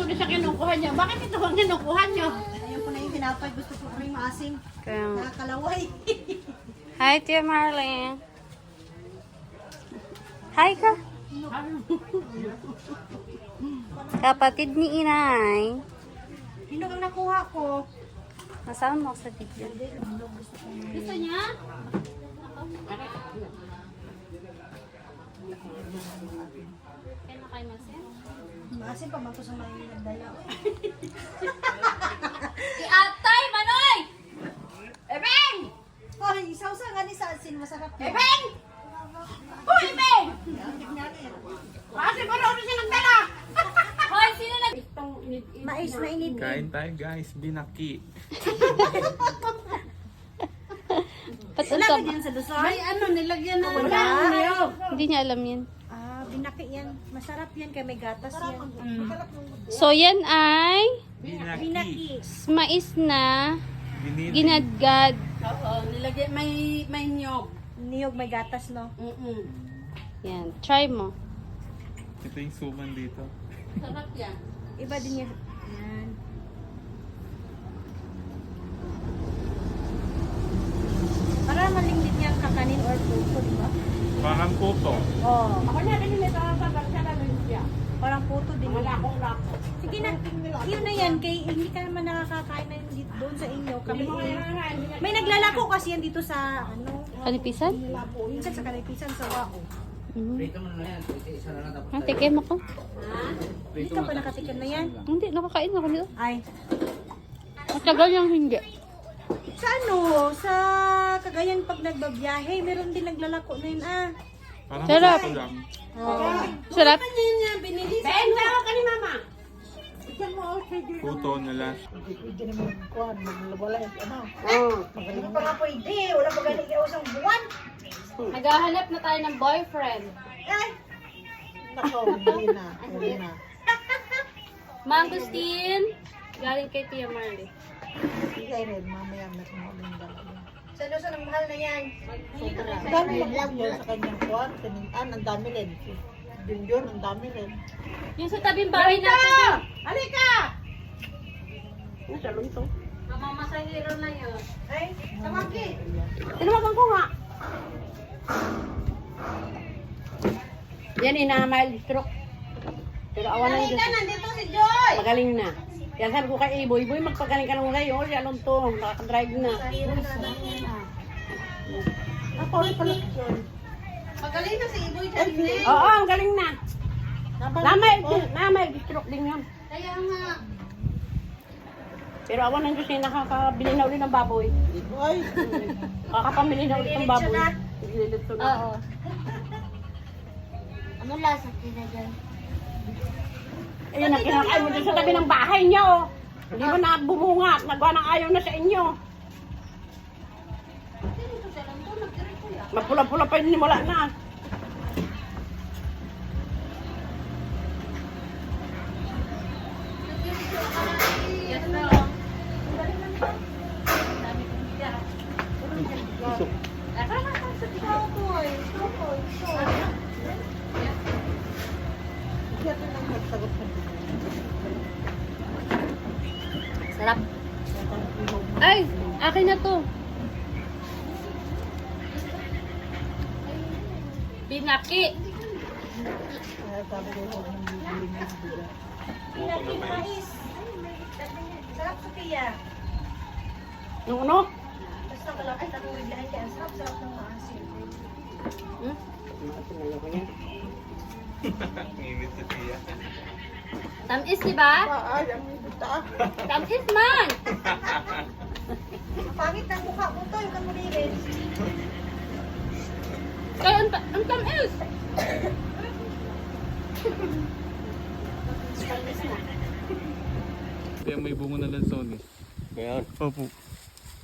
matamis ang kinukuha niyo. Bakit ito ang kinukuha niyo? Ayun po na yung tinapay. Gusto ko rin maasim. Kaya, Nakakalaway. hi, Tia Marlene. Hi ka. Kapatid ni Inay. Hindi ang nakuha ko. Nasaan mo ako sa video? Gusto niya? Kaya na kayo masin? Maasim pa man ko sa mga nagdala. Atay, Manoy! Ebeng! Hoy, isaw-saw nga ni sa asin. Masarap yan. Ebeng! Uy, Ebeng! Kasi marunong siya nagdala! Hoy, sino nag... Mais na inid. Kain tayo guys, binaki. Wala ba yan sa Luzon? May ano, nilagyan na... Wala. Hindi niya alam yan. Ah, binaki yan. Masarap yan kaya may gatas yan. So, yan ay Binaki. Binaki. mais na Binili. ginadgad. Oo, nilagyan, may nyog. Niyog may gatas, no? Yan, try mo. Ito yung suman dito. Sarap yan. Iba din yan. Yan. Para malingdit yan kakanin or puto, di ba? Parang puto. Oo. Ako na rin may tatapag siya na rin siya. Parang puto din. Wala akong lako. Sige na. Yun na yan. Kay, hindi ka naman nakakakain na yun dito, doon sa inyo. Kami, may naglalako kasi yan dito sa, ano, Kalipisan? minsan sa Kalipisan, sa Wao. Ah, tikim ako. Hindi ka pa nakatikim na yan? Hindi, nakakain ako nito. Ay. Matagal yung hindi. Sa ano, sa Cagayan pag nagbabiyahe, meron din naglalako na yun, ah. Parang Sarap. puto lang. Oh. Sarap. Binili sa ano? Benta ka ni mama. Puto nila. Hindi pa nga pwede. Wala pa galing ka usang buwan. Naghahanap na tayo ng boyfriend. Ay. Mangustin. Galing kay Tia Marley. Sa Luzon, ang mahal na yan. Ang dami lang yan sa kanyang kuwan. Ang dami rin. Junjun, ang dami rin. Yung sa tabing bahay natin. Halika! Sa lunto. Mamamasahiro na yun. Ay, tamaki. Tinawagan ko nga. Yan inamail stroke. Pero awan na yun. Nandito si Joy. Magaling na. Yan sabi ko kay Iboy, Iboy magpagaling ka ng ngayon. Yan ang to, nakakadrive na. Ako rin pala si Joy. Magaling na si Iboy dyan. Oo, ang galing na. Namay stroke din yun. Kaya nga. Pero awan ng Diyos niya, nakakabili na ulit ng baboy. Ay, Kakapamili na ulit ng baboy. Ililito na. Oo. Ano lasa kina dyan? Ayun ang kinakain mo dyan sa tabi ng bahay niyo. Hindi mo na bumunga at nagawa ng ayaw na sa inyo. Magpula-pula pa yun, wala na. siya rin ang nagsagot ng Sarap. Ay, akin na to. Binaki. kaya sabi ko huwag mong bibili ng bigas. Pinaki mais. Sarap Sophia. Nung ano? Basta malapit ang uwilahan kaya sarap-sarap ng maasin. Init si Tia. Tamis, di ba? Ay, ang bita. Tamis man. Pangit ng mukha mo to, yung kamulirin. Kaya ang tamis. Kaya may bunga ng lansones. Kaya, Opo.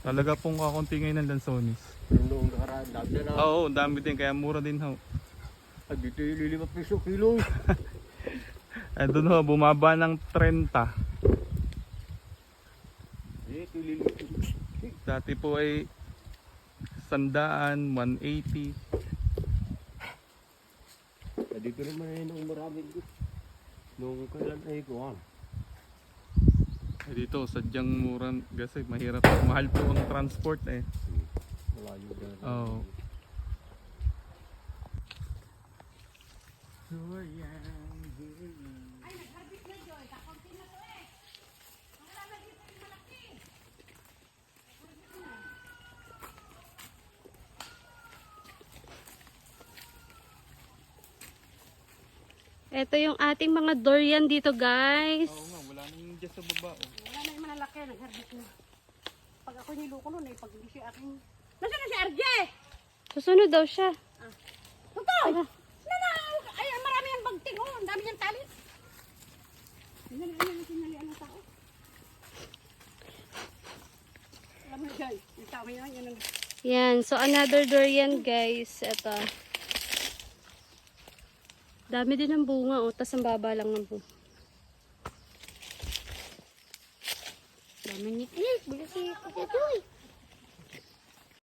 Talaga pong kakunti ngayon ng lansones. yung noong nakaraan, dami na na. Oo, dami din. Kaya mura din ho. Ah, dito yung 5 piso kilo. Eh doon ho, bumaba ng 30. Dito yung 5 piso. Dati po ay 100, 180. Ah, dito naman ay nung maraming nung kailan ay kuhan. Eh, dito, sadyang mura kasi mahirap. Mahal po ang transport eh. Malayo dyan. Oo. Ito yung ating mga durian dito, guys. Oo nga, wala na yung dyan sa baba. Oh. Wala na yung malalaki, nag-harvest na. Pag ako niluko nun eh, pag hindi siya aking... Nasaan na si RJ? Susunod daw siya. Ito! Ay, marami yung bagting, oh. Ang dami niyang talit. Sinalian ng tao. Alam mo dyan, yung tao yan, yan ang... Yan. So, another durian, guys. Ito. Dami din ng bunga, oh. Tas ang baba lang ng bunga. Dami niya. Eh, bula si Kuya Joy.